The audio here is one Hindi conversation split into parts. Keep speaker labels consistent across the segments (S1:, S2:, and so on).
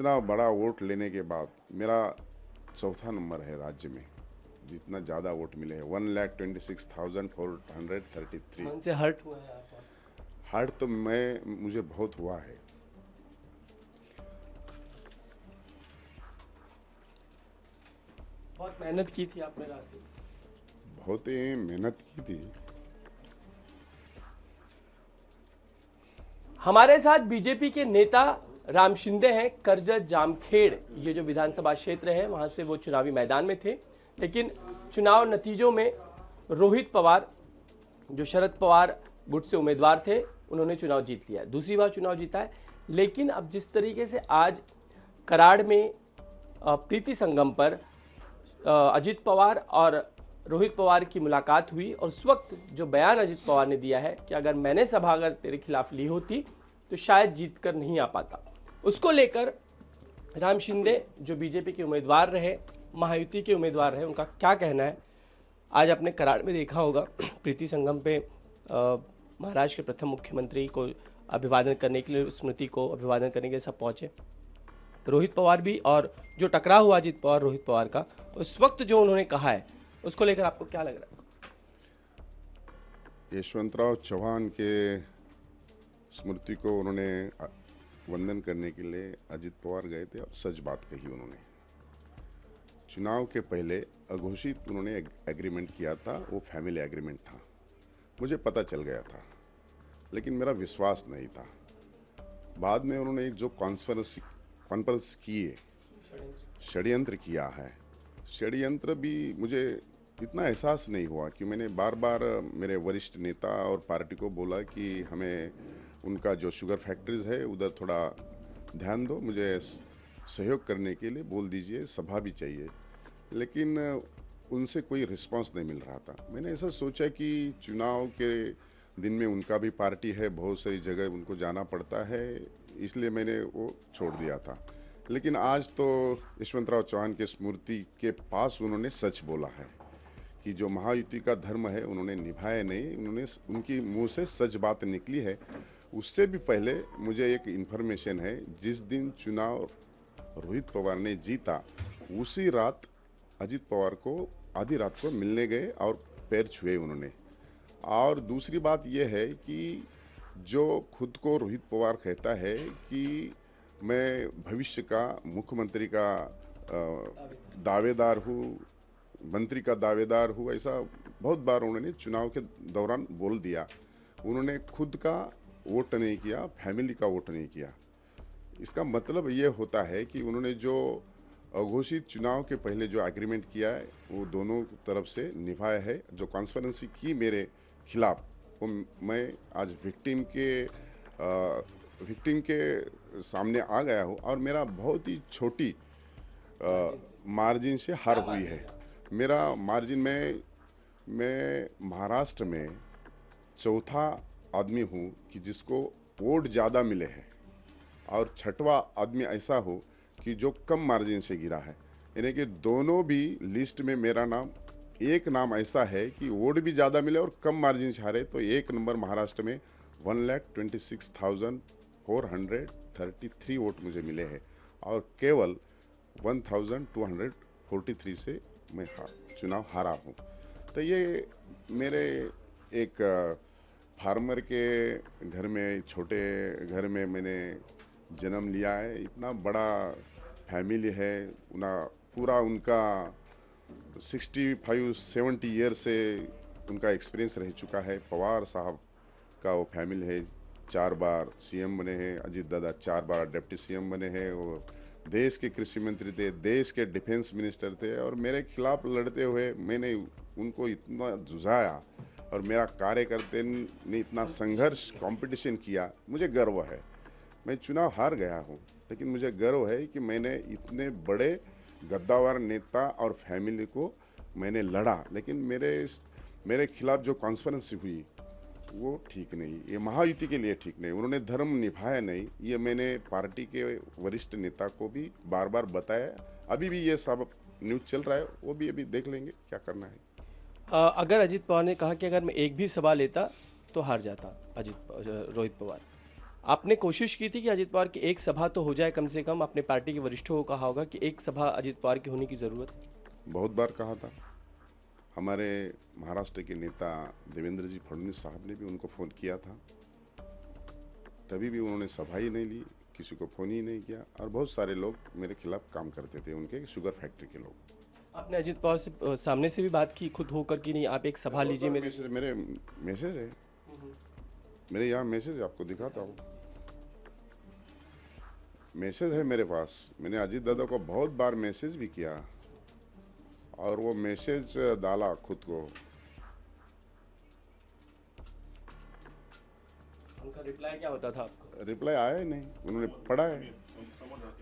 S1: इतना बड़ा वोट लेने के बाद मेरा चौथा नंबर है राज्य में, जितना ज़्यादा वोट मिले हैं 1,26,433।
S2: मन से हर्ट हुआ है आप?
S1: हार्ड तो मुझे बहुत हुआ है।
S2: बहुत मेहनत की थी आपने रात में।
S1: बहुत ही मेहनत की थी।
S2: हमारे साथ बीजेपी के नेता राम शिंदे हैं। करजत जामखेड़ ये जो विधानसभा क्षेत्र है वहां से वो चुनावी मैदान में थे, लेकिन चुनाव नतीजों में रोहित पवार जो शरद पवार गुट से उम्मीदवार थे उन्होंने चुनाव जीत लिया, दूसरी बार चुनाव जीता है। लेकिन अब जिस तरीके से आज कराड़ में प्रीति संगम पर अजित पवार और रोहित पवार की मुलाकात हुई और उस वक्त जो बयान अजित पवार ने दिया है कि अगर मैंने सभा अगर तेरे खिलाफ ली होती तो शायद जीत कर नहीं आ पाता, उसको लेकर राम शिंदे जो बीजेपी के उम्मीदवार रहे, महायुति के उम्मीदवार रहे, उनका क्या कहना है। आज आपने कराड़ में देखा होगा प्रीति संगम पे महाराष्ट्र के प्रथम मुख्यमंत्री को अभिवादन करने के लिए, स्मृति को अभिवादन करने के लिए सब पहुंचे। रोहित पवार भी, और जो टकराव हुआ अजित पवार रोहित पवार का, उस वक्त जो उन्होंने कहा है उसको लेकर आपको क्या लग रहा है?
S1: यशवंतराव चौहान के स्मृति को उन्होंने वंदन करने के लिए अजित पवार गए थे और सच बात कही उन्होंने। चुनाव के पहले अघोषित उन्होंने एग्रीमेंट किया था, वो फैमिली एग्रीमेंट था, मुझे पता चल गया था, लेकिन मेरा विश्वास नहीं था। बाद में उन्होंने जो कॉन्फ्रेंस किए, षड्यंत्र किया है, षड्यंत्र भी मुझे इतना एहसास नहीं हुआ कि मैंने बार बार मेरे वरिष्ठ नेता और पार्टी को बोला कि हमें उनका जो शुगर फैक्ट्रीज है उधर थोड़ा ध्यान दो, मुझे सहयोग करने के लिए बोल दीजिए, सभा भी चाहिए, लेकिन उनसे कोई रिस्पांस नहीं मिल रहा था। मैंने ऐसा सोचा कि चुनाव के दिन में उनका भी पार्टी है, बहुत सारी जगह उनको जाना पड़ता है, इसलिए मैंने वो छोड़ दिया था। लेकिन आज तो यशवंतराव चौहान के स्मृति के पास उन्होंने सच बोला है कि जो महायुति का धर्म है उन्होंने निभाया नहीं, उन्होंने उनकी मुंह से सच बात निकली है। उससे भी पहले मुझे एक इन्फॉर्मेशन है, जिस दिन चुनाव रोहित पवार ने जीता उसी रात अजित पवार को आधी रात को मिलने गए और पैर छुए उन्होंने। और दूसरी बात यह है कि जो खुद को रोहित पवार कहता है कि मैं भविष्य का मुख्यमंत्री का दावेदार हूँ, मंत्री का दावेदार हूँ, ऐसा बहुत बार उन्होंने चुनाव के दौरान बोल दिया। उन्होंने खुद का वोट नहीं किया, फैमिली का वोट नहीं किया। इसका मतलब ये होता है कि उन्होंने जो अघोषित चुनाव के पहले जो एग्रीमेंट किया है वो दोनों तरफ से निभाया है। जो कॉन्स्पिरेसी की मेरे खिलाफ, वो मैं आज विक्टिम के सामने आ गया हूँ और मेरा बहुत ही छोटी मार्जिन से हार हुई है। मेरा मार्जिन में मैं महाराष्ट्र में चौथा आदमी हूँ कि जिसको वोट ज़्यादा मिले हैं, और छठवा आदमी ऐसा हो कि जो कम मार्जिन से गिरा है। यानी कि दोनों भी लिस्ट में मेरा नाम, एक नाम ऐसा है कि वोट भी ज़्यादा मिले और कम मार्जिन से हारे, तो एक नंबर महाराष्ट्र में 1,26,433 वोट मुझे मिले हैं और केवल 1,243 से मैं चुनाव हारा हूँ। तो ये मेरे एक फार्मर के घर में, छोटे घर में मैंने जन्म लिया है। इतना बड़ा फैमिली है, पूरा उनका 65-70 ईयर से उनका एक्सपीरियंस रह चुका है। पवार साहब का वो फैमिली है, 4 बार सीएम बने हैं, अजीत दादा 4 बार डिप्टी सीएम बने हैं, वो देश के कृषि मंत्री थे, देश के डिफेंस मिनिस्टर थे, और मेरे खिलाफ लड़ते हुए मैंने उनको इतना जुझाया और मेरा कार्यकर्ता ने इतना संघर्ष कंपटीशन किया। मुझे गर्व है, मैं चुनाव हार गया हूँ, लेकिन मुझे गर्व है कि मैंने इतने बड़े गद्दावर नेता और फैमिली को मैंने लड़ा, लेकिन मेरे खिलाफ जो कॉन्स्पिरेसी हुई वो ठीक नहीं, ये महायुति के लिए ठीक नहीं, उन्होंने धर्म निभाया नहीं। ये मैंने पार्टी के वरिष्ठ नेता को भी बार बार बताया। अभी भी ये सब न्यूज़ चल रहा है, वो भी अभी देख लेंगे क्या करना है।
S2: अगर अजित पवार ने कहा कि अगर मैं एक भी सभा लेता तो हार जाता रोहित पवार, आपने कोशिश की थी कि अजित पवार की एक सभा तो हो जाए, कम से कम अपने पार्टी के वरिष्ठों को कहा होगा कि एक सभा अजित पवार की होने की जरूरत है।
S1: बहुत बार कहा था। हमारे महाराष्ट्र के नेता देवेंद्र जी फडणवीस साहब ने भी उनको फ़ोन किया था, तभी भी उन्होंने सभा ही नहीं ली, किसी को फ़ोन ही नहीं किया। और बहुत सारे लोग मेरे खिलाफ काम करते थे, उनके शुगर फैक्ट्री के लोग।
S2: आपने अजित पवार से सामने से भी बात की खुद होकर कि नहीं आप एक सभा लीजिए मेरे
S1: मेरे मैसेज है, मेरे यहाँ मैसेज आपको दिखाता हूँ। मैसेज है मेरे पास। मैंने अजीत दादा को बहुत बार मैसेज भी किया और वो मैसेज डाला खुद को।
S2: उनका रिप्लाई क्या होता था आपको?
S1: रिप्लाई आया ही नहीं, उन्होंने पढ़ा है।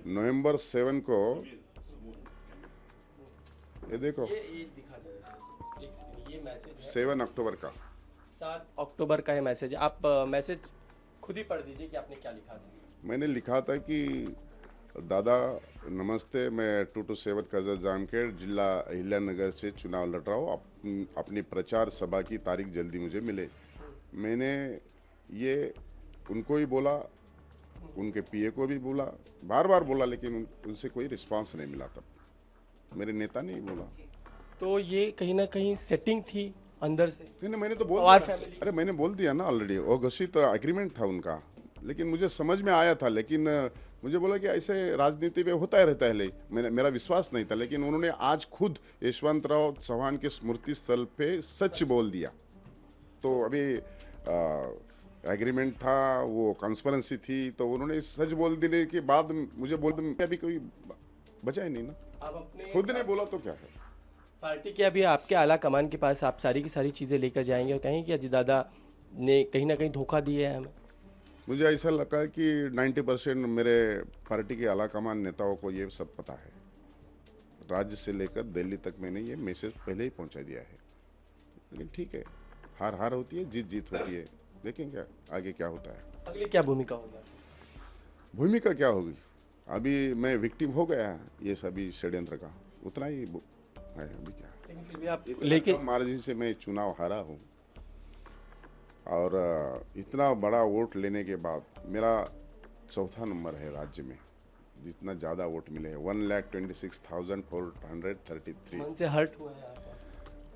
S1: नवंबर 7 को ये देखो,
S2: ये दिखा दो, एक सेकंड, ये मैसेज है
S1: 7 अक्टूबर का।
S2: 7 अक्टूबर का ये मैसेज। आप मैसेज खुद ही पढ़ दीजिए कि आपने क्या लिखा था।
S1: मैंने लिखा था कि दादा नमस्ते, मैं 227 कर्जत जामखेड़ जिला अहिल्यानगर से चुनाव लड़ रहा हूँ। अपनी प्रचार सभा की तारीख जल्दी मुझे मिले। मैंने ये उनको ही बोला, उनके पीए को भी बोला, बार बार बोला, लेकिन उनसे कोई रिस्पांस नहीं मिला। तब मेरे नेता ने ही बोला।
S2: तो ये कहीं ना कहीं सेटिंग थी अंदर से।
S1: नहीं, मैंने तो बोल
S2: पवार
S1: दिया।
S2: फैमिली।
S1: अरे मैंने बोल दिया ना ऑलरेडी, वो घोषित एग्रीमेंट था उनका, लेकिन मुझे समझ में आया था। लेकिन मुझे बोला कि ऐसे राजनीति में होता ही रहता है। मेरा विश्वास नहीं था, लेकिन उन्होंने आज खुद यशवंतराव चौहान के स्मृति स्थल पे सच बोल दिया। तो अभी एग्रीमेंट था, वो कॉन्स्परेंसी थी, तो उन्होंने सच बोल देने के बाद मुझे बोल दिया। अभी कोई बचा ही नहीं ना,
S2: आप अपने
S1: खुद ने बोला तो क्या है।
S2: पार्टी के अभी आपके आला कमान के पास आप सारी की सारी चीजें लेकर जाएंगे और कहेंगे कि अजित दादा ने कहीं ना कहीं धोखा दिया है हमें।
S1: मुझे ऐसा लगा कि 90% मेरे पार्टी के आला कमान नेताओं को ये सब पता है। राज्य से लेकर दिल्ली तक मैंने ये मैसेज पहले ही पहुंचा दिया है। लेकिन ठीक है, हार हार होती है, जीत जीत होती है। देखेंगे आगे क्या होता है।
S2: अगली क्या भूमिका होगा?
S1: भूमिका क्या होगी? अभी मैं विक्टिम हो गया ये सभी षड्यंत्र का, उतना ही है। अभी क्या,
S2: लेकिन फिर भी आप लेके
S1: मार्जिन से मैं चुनाव हारा हूँ और इतना बड़ा वोट लेने के बाद मेरा चौथा नंबर है राज्य में, जितना ज़्यादा वोट मिले हैं। 1,26,433।
S2: मन से हर्ट हुआ है आपका?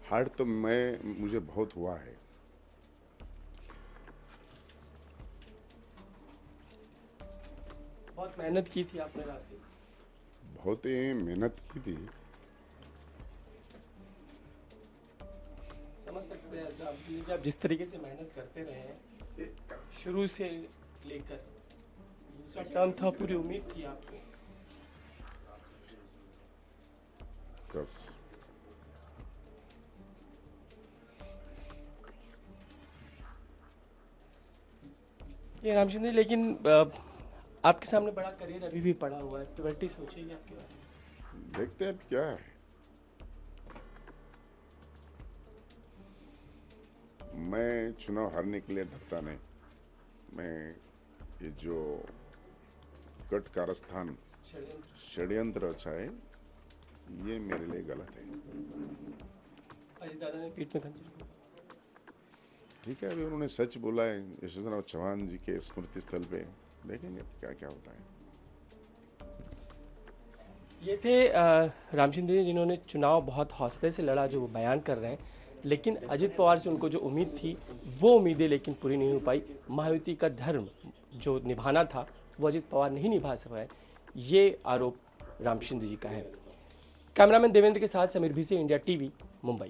S1: हार्ड तो मुझे बहुत हुआ है।
S2: बहुत मेहनत की थी आपने रात दिन।
S1: बहुत ही मेहनत की थी।
S2: समझ सकते हैं जब जिस तरीके से मेहनत करते रहे हैं शुरू से लेकर, दूसरा टर्म था, पूरी उम्मीद थी आपको।
S1: बस
S2: ये राम शिंदे, लेकिन आपके सामने बड़ा करियर अभी भी पड़ा हुआ है। पिवटी सोचिएगी आपके बारे में?
S1: देखते हैं अब क्या है। मैं चुनाव हारने के लिए डरता नहीं। मैं ये जो कट कारस्थान षड्यंत्र अच्छा है, ये मेरे लिए गलत है।
S2: अजित दादा ने पीठ में खंजर मारा।
S1: ठीक है, अभी उन्होंने सच बोला है यशवंतराव चौहान जी के स्मृति स्थल पे। देखेंगे क्या क्या होता है।
S2: ये थे राम शिंदे जी, जिन्होंने चुनाव बहुत हौसले से लड़ा, जो वो बयान कर रहे हैं। लेकिन अजित पवार से उनको जो उम्मीद थी वो उम्मीदें लेकिन पूरी नहीं हो पाई। महायुति का धर्म जो निभाना था वो अजित पवार नहीं निभा सके, ये आरोप राम शिंदे जी का है। कैमरामैन देवेंद्र के साथ समीर भिसे, इंडिया टीवी, मुंबई।